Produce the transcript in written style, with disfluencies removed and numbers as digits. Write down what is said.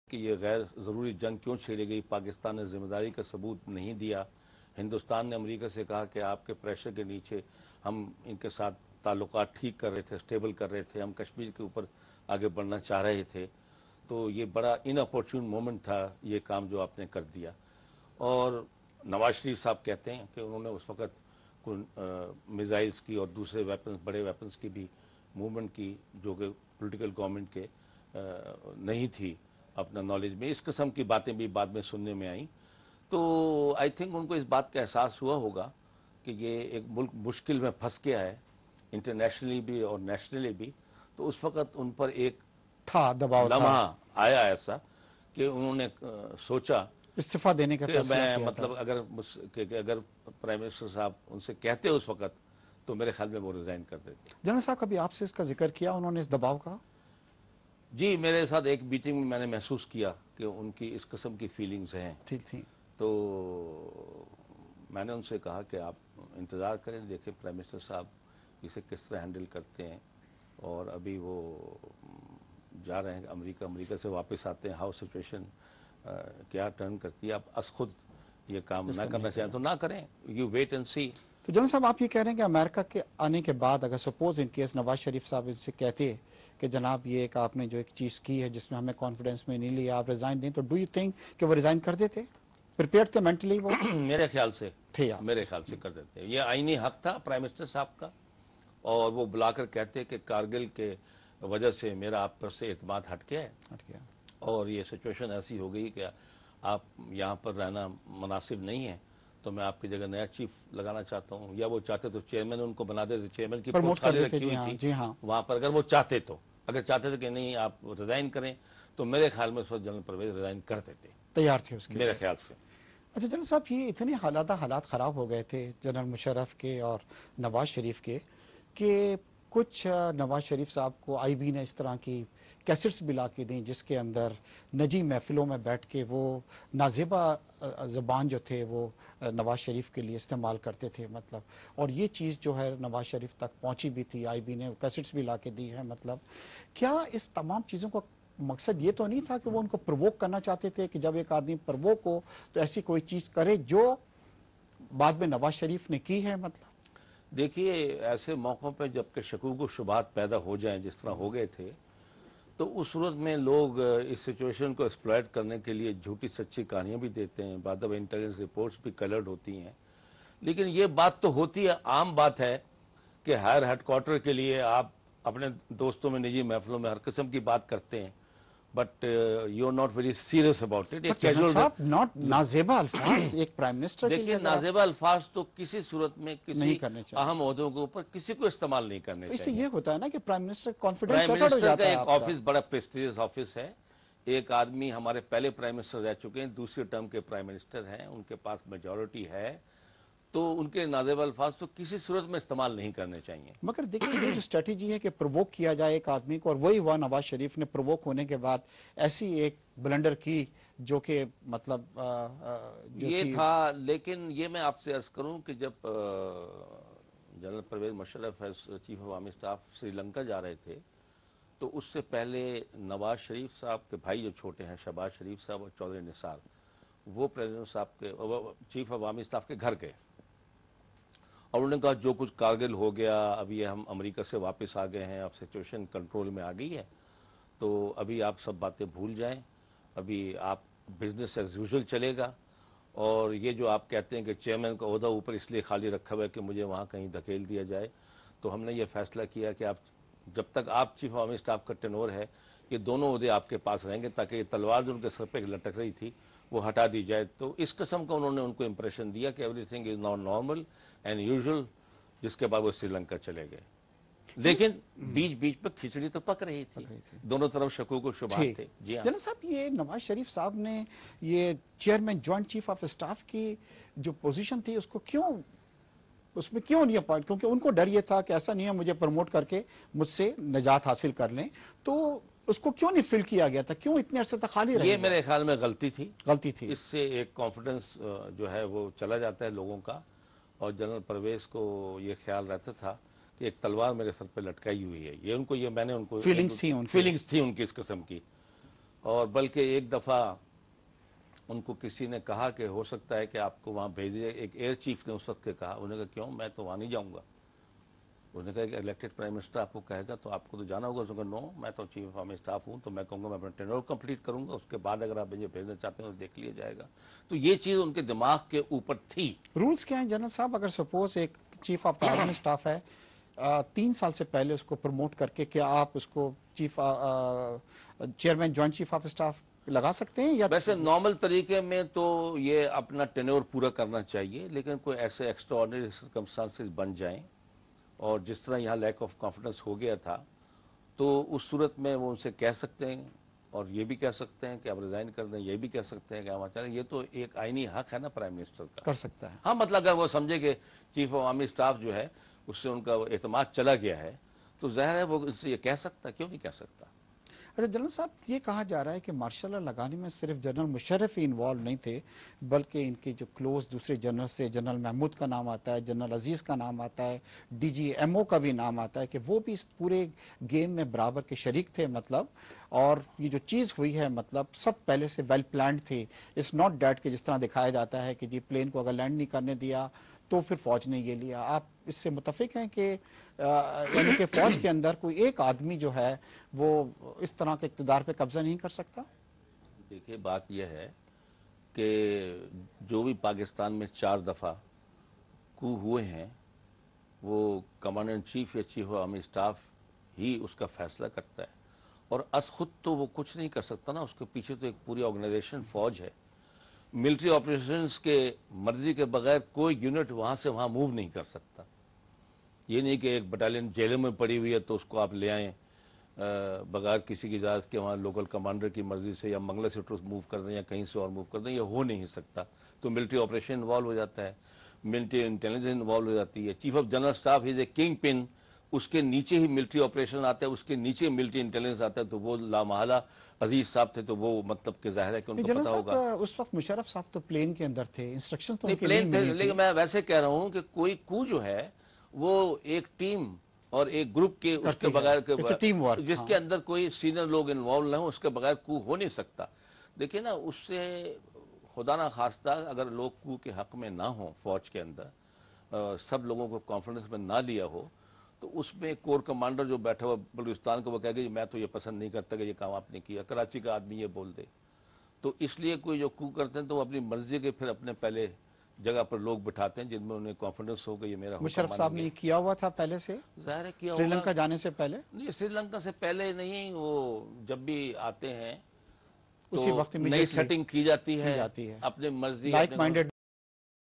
کہ یہ غیر ضروری جنگ کیوں چھیڑی گئی، پاکستان نے ذمہ داری کا ثبوت نہیں دیا، ہندوستان نے امریکہ سے کہا کہ آپ کے پریشر کے نیچے ہم ان کے ساتھ تعلقات ٹھیک کر رہے تھے، سٹیبل کر رہے تھے، ہم کشمیر کے اوپر آگے بڑھنا چاہ رہے تھے، تو یہ بڑا ان اپورچون مومنٹ تھا یہ کام جو آپ نے کر دیا۔ اور نواز شریف صاحب کہتے ہیں کہ انہوں نے اس وقت میزائلز کی اور دوسرے ویپنز، بڑے ویپنز کی بھی موومنٹ کی جو کہ پولیٹیکل گورنمنٹ کے نہیں تھی اپنا نالج میں، اس قسم کی باتیں بھی بعد میں سننے میں آئیں۔ تو آئی تھنک ان کو اس بات کا احساس ہوا ہوگا کہ یہ ایک ملک مشکل میں پھنس گیا ہے، انٹرنیشنلی بھی اور نیشنلی بھی، تو اس وقت ان پر ایک دباؤ لمحہ آیا ایسا کہ انہوں نے سوچا استعفیٰ دینے کا کہ فیصلہ میں کیا مطلب اگر پرائم منسٹر صاحب ان سے کہتے اس وقت تو میرے خیال میں وہ ریزائن کر دیتے۔ جنرل صاحب کبھی آپ سے اس کا ذکر کیا انہوں نے، اس دباؤ کا؟ جی، میرے ساتھ ایک میٹنگ میں نے محسوس کیا کہ ان کی اس قسم کی فیلنگز ہیں۔ ٹھیک تھی۔ تو میں نے ان سے کہا کہ آپ انتظار کریں، دیکھیں پرائم منسٹر صاحب اسے کس طرح ہینڈل کرتے ہیں، اور ابھی وہ جا رہے ہیں امریکہ سے واپس آتے ہیں، ہاؤ سچویشن کیا ٹرن کرتی ہے، آپ از خود یہ کام نہ کرنا چاہیں تو نہ کریں، یو ویٹ اینڈ سی۔ تو جنرل صاحب آپ یہ کہہ رہے ہیں کہ امریکہ کے آنے کے بعد اگر suppose in case Nawaz Sharif صاحب ان سے کہتے کہ جناب یہ ایک آپ نے جو ایک چیز کی ہے جس میں ہمیں کانفیڈنس میں نہیں لیا، آپ ریزائن دیں، تو ڈو یو تھنک کہ وہ ریزائن کر دیتے؟ پریپیئر تھے مینٹلی وہ؟ میرے خیال سے تھے، کر دیتے۔ یہ آئینی حق تھا پرائم منسٹر صاحب کا، اور وہ بلا کر کہتے کہ کارگل کے وجہ سے میرا آپ پر سے اعتماد ہٹ گیا ہے، اور یہ سچویشن ایسی ہو گئی کہ آپ یہاں پر رہنا مناسب نہیں ہے، تو میں آپ کی جگہ نیا چیف لگانا چاہتا ہوں، یا وہ چاہتے تو چیئرمین ان کو بنا دیتے، چیئرمین کی پوسٹ خالی رکھی ہوئی تھی وہاں پر، اگر وہ چاہتے تو، اگر چاہتے تھے کہ نہیں آپ ریزائن کریں تو میرے خیال میں اس وقت جنرل پرویز ریزائن کر دیتے، تیار تھے اس کے میرے خیال سے۔ اچھا جنرل صاحب، یہ اتنے حالات خراب ہو گئے تھے جنرل مشرف کے اور نواز شریف کے کہ کچھ نواز شریف صاحب کو آئی بی نے اس طرح کی کیسٹس بھی لا کے دیں جس کے اندر نجی محفلوں میں بیٹھ کے وہ نازیبا زبان جو تھے وہ نواز شریف کے لیے استعمال کرتے تھے، مطلب، اور یہ چیز جو ہے نواز شریف تک پہنچی بھی تھی، آئی بی نے کیسٹس بھی لا کے دی ہے، مطلب کیا اس تمام چیزوں کا مقصد یہ تو نہیں تھا کہ وہ ان کو پرووک کرنا چاہتے تھے کہ جب ایک آدمی پرووک ہو تو ایسی کوئی چیز کرے جو بعد میں نواز شریف نے کی ہے؟ مطلب دیکھیے، ایسے موقعوں پہ جب کہ شکوک و شبہات پیدا ہو جائیں جس طرح ہو گئے تھے، تو اس صورت میں لوگ اس سچویشن کو ایکسپلائٹ کرنے کے لیے جھوٹی سچی کہانیاں بھی دیتے ہیں، بعد میں انٹیلیجنس رپورٹس بھی کلرڈ ہوتی ہیں، لیکن یہ بات تو ہوتی ہے، عام بات ہے کہ ہائر ہیڈ کوارٹر کے لیے آپ اپنے دوستوں میں نجی محفلوں میں ہر قسم کی بات کرتے ہیں، but you are not very serious about it. نازیبا الفاظ ایک پرائم منسٹر کے لیے، دیکھیے، نازیبا الفاظ تو کسی صورت میں کسی کرنے اہم عہدوں کے اوپر کسی کو استعمال نہیں کرنے اس سے چاہیے۔ یہ ہوتا ہے نا کہ prime minister prime confidence minister کا ایک آفس بڑا پریسٹیجیس آفس ہے، ایک آدمی ہمارے پہلے پرائم منسٹر رہ چکے ہیں، دوسری ٹرم کے پرائم منسٹر ہیں، ان کے پاس میجورٹی ہے، تو ان کے نازیبا الفاظ تو کسی صورت میں استعمال نہیں کرنے چاہیے۔ مگر دیکھیں یہ جو اسٹریٹجی ہے کہ پرووک کیا جائے ایک آدمی کو، اور وہی ہوا نواز شریف نے پرووک ہونے کے بعد ایسی ایک بلنڈر کی جو کہ مطلب یہ تھا، لیکن یہ میں آپ سے عرض کروں کہ جب general Pervez Musharraf as chief of army staff Sri Lanka جا رہے تھے، تو اس سے پہلے نواز شریف صاحب کے بھائی جو چھوٹے ہیں شہباز شریف صاحب اور چودھری نثار، وہ پریزیڈنٹ صاحب کے چیف آف آرمی اسٹاف کے گھر گئے، اور انہوں نے کہا جو کچھ کارگل ہو گیا، اب یہ ہم امریکہ سے واپس آ گئے ہیں، اب سچویشن کنٹرول میں آ گئی ہے، تو ابھی آپ سب باتیں بھول جائیں، ابھی آپ بزنس ایز یوزول چلے گا، اور یہ جو آپ کہتے ہیں کہ چیئرمین کا عہدہ اوپر اس لیے خالی رکھا ہوا ہے کہ مجھے وہاں کہیں دھکیل دیا جائے، تو ہم نے یہ فیصلہ کیا کہ آپ جب تک آپ چیف آف آرمی اسٹاف کا ٹینور ہے، یہ دونوں عہدے آپ کے پاس رہیں گے، تاکہ یہ تلوار جو ان کے سر پہ لٹک رہی تھی وہ ہٹا دی جائے۔ تو اس قسم کا انہوں نے ان کو امپریشن دیا کہ every thing is now normal and usual, جس کے بعد وہ سری لنکا چلے گئے، لیکن بیچ پہ کھچڑی تو پک رہی تھی، دونوں طرف شکوک و شبہات تھے۔ جی ہاں جنرل صاحب، یہ نواز شریف صاحب نے یہ chairman joint chief of staff کی جو پوزیشن تھی اس میں کیوں نہیں اپوائنٹ؟ کیونکہ ان کو ڈر یہ تھا کہ ایسا نہیں ہے مجھے پروموٹ کر کے مجھ سے نجات حاصل کر لیں، تو اس کو کیوں نہیں فل کیا گیا تھا؟ کیوں اتنے عرصے تک خالی رہے؟ یہ میرے خیال میں غلطی تھی۔ اس سے ایک کانفیڈنس جو ہے وہ چلا جاتا ہے لوگوں کا، اور جنرل پرویز کو یہ خیال رہتا تھا کہ ایک تلوار میرے سر پہ لٹکائی ہوئی ہے، یہ میں نے ان کو فیلنگز تھی ان کی اس قسم کی، اور بلکہ ایک دفعہ ان کو کسی نے کہا کہ ہو سکتا ہے کہ آپ کو وہاں بھیجے، ایک ایئر چیف نے اس وقت کہا، انہوں نے کہا کیوں، میں تو وہاں نہیں جاؤں گا۔ انہوں نے کہا کہ الیکٹڈ پرائم منسٹر آپ کو کہے گا تو آپ کو تو جانا ہوگا۔ اس نے کہا نو، میں تو چیف آف آرمی اسٹاف ہوں، تو میں کہوں گا میں اپنا ٹینور کمپلیٹ کروں گا، اس کے بعد اگر آپ مجھے بھیجنا چاہتے ہیں تو دیکھ لیا جائے گا۔ تو یہ چیز ان کے دماغ کے اوپر تھی۔ رولز کیا ہیں جنرل صاحب؟ اگر سپوز ایک چیف آف آرمی اسٹاف ہے، 3 سال سے پہلے اس کو پروموٹ کر کے، کیا آپ اس کو chairman joint chief of staff لگا سکتے ہیں یا؟ ویسے نارمل طریقے میں تو یہ اپنا ٹینور پورا کرنا چاہیے، لیکن کوئی ایسے ایکسٹرا آرڈنری سرکمسٹانسز بن جائیں، اور جس طرح یہاں لیک آف کانفیڈنس ہو گیا تھا، تو اس صورت میں وہ ان سے کہہ سکتے ہیں، اور یہ بھی کہہ سکتے ہیں کہ آپ ریزائن کر دیں، یہ بھی کہہ سکتے ہیں کہ ہم چاہیں۔ یہ تو ایک آئینی حق ہے نا پرائم منسٹر کا، کر سکتا ہے۔ ہاں مطلب اگر وہ سمجھے کہ چیف آف آرمی اسٹاف جو ہے اس سے ان کا اعتماد چلا گیا ہے، تو ظاہر ہے وہ اس سے یہ کہہ سکتا ہے، کیوں نہیں کہہ سکتا۔ اچھا جنرل صاحب، یہ کہا جا رہا ہے کہ مارشل لا لگانے میں صرف جنرل مشرف ہی انوالو نہیں تھے، بلکہ ان کے جو کلوز دوسرے جنرل سے جنرل محمود کا نام آتا ہے، جنرل عزیز کا نام آتا ہے، ڈی جی ایم او کا بھی نام آتا ہے، کہ وہ بھی اس پورے گیم میں برابر کے شریک تھے مطلب۔ اور یہ جو چیز ہوئی ہے مطلب سب پہلے سے ویل پلانڈ تھی۔ اٹس ناٹ دیٹ کہ جس طرح دکھایا جاتا ہے کہ جی پلین کو اگر لینڈ نہیں کرنے دیا تو پھر فوج نے یہ لیا۔ آپ اس سے متفق ہیں کہ یعنی کہ فوج کے اندر کوئی ایک آدمی جو ہے وہ اس طرح کے اقتدار پہ قبضہ نہیں کر سکتا؟ دیکھیے بات یہ ہے کہ جو بھی پاکستان میں 4 دفعہ کو ہوئے ہیں، وہ کمانڈر ان چیف یا چیف آف آرمی اسٹاف ہی اس کا فیصلہ کرتا ہے، اور از خود تو وہ کچھ نہیں کر سکتا نا، اس کے پیچھے تو ایک پوری آرگنائزیشن فوج ہے۔ ملٹری آپریشنز کے مرضی کے بغیر کوئی یونٹ وہاں سے وہاں موو نہیں کر سکتا۔ یہ نہیں کہ ایک بٹالین جیلوں میں پڑی ہوئی ہے تو اس کو آپ لے آئیں بغیر کسی کی اجازت کے، وہاں لوکل کمانڈر کی مرضی سے، یا منگلا سیٹر موو کر دیں یا کہیں سے اور موو کر دیں، یہ ہو نہیں سکتا۔ تو ملٹری آپریشن انوالو ہو جاتا ہے، ملٹری انٹیلیجنس انوالو ہو جاتی ہے، chief of general staff is a kingpin, اس کے نیچے ہی ملٹری آپریشن آتا ہے، اس کے نیچے ملٹری انٹیلیجنس آتا ہے۔ تو وہ لامحالہ عزیز صاحب تھے تو وہ مطلب کہ ظاہر ہے کہ ان کو پتا ہوگا۔ اس وقت مشرف صاحب تو پلین کے اندر تھے، انسٹرکشن تو نہیں پلین تھے، لیکن میں ویسے کہہ رہا ہوں کہ کوئی کو جو ہے وہ ایک ٹیم اور ایک گروپ کے اس کے بغیر جس کے اندر کوئی سینئر لوگ انوالو نہ ہوں، اس کے بغیر کو ہو نہیں سکتا۔ دیکھیں نا، اس سے خدا نہ خواستہ اگر لوگ کو کے حق میں نہ ہوں، فوج کے اندر سب لوگوں کو کانفیڈنس میں نہ لیا ہو، تو اس میں کور کمانڈر جو بیٹھا ہوا بلوچستان کو وہ کہے گا میں تو یہ پسند نہیں کرتا کہ یہ کام آپ نے کیا، کراچی کا آدمی یہ بول دے۔ تو اس لیے کوئی جو کو کرتے ہیں تو وہ اپنی مرضی کے پھر اپنے پہلے جگہ پر لوگ بٹھاتے ہیں جن میں انہیں کانفیڈنس ہو کہ یہ میرا حکم مشرف صاحب نے کیا ہوا تھا پہلے سے، ظاہر ہے کیا سری لنکا جانے سے پہلے؟ نہیں، سری لنکا سے پہلے نہیں، وہ جب بھی آتے ہیں اسی وقت نئی سیٹنگ کی جاتی ہے، اپنے مرضی لائک مائنڈیڈ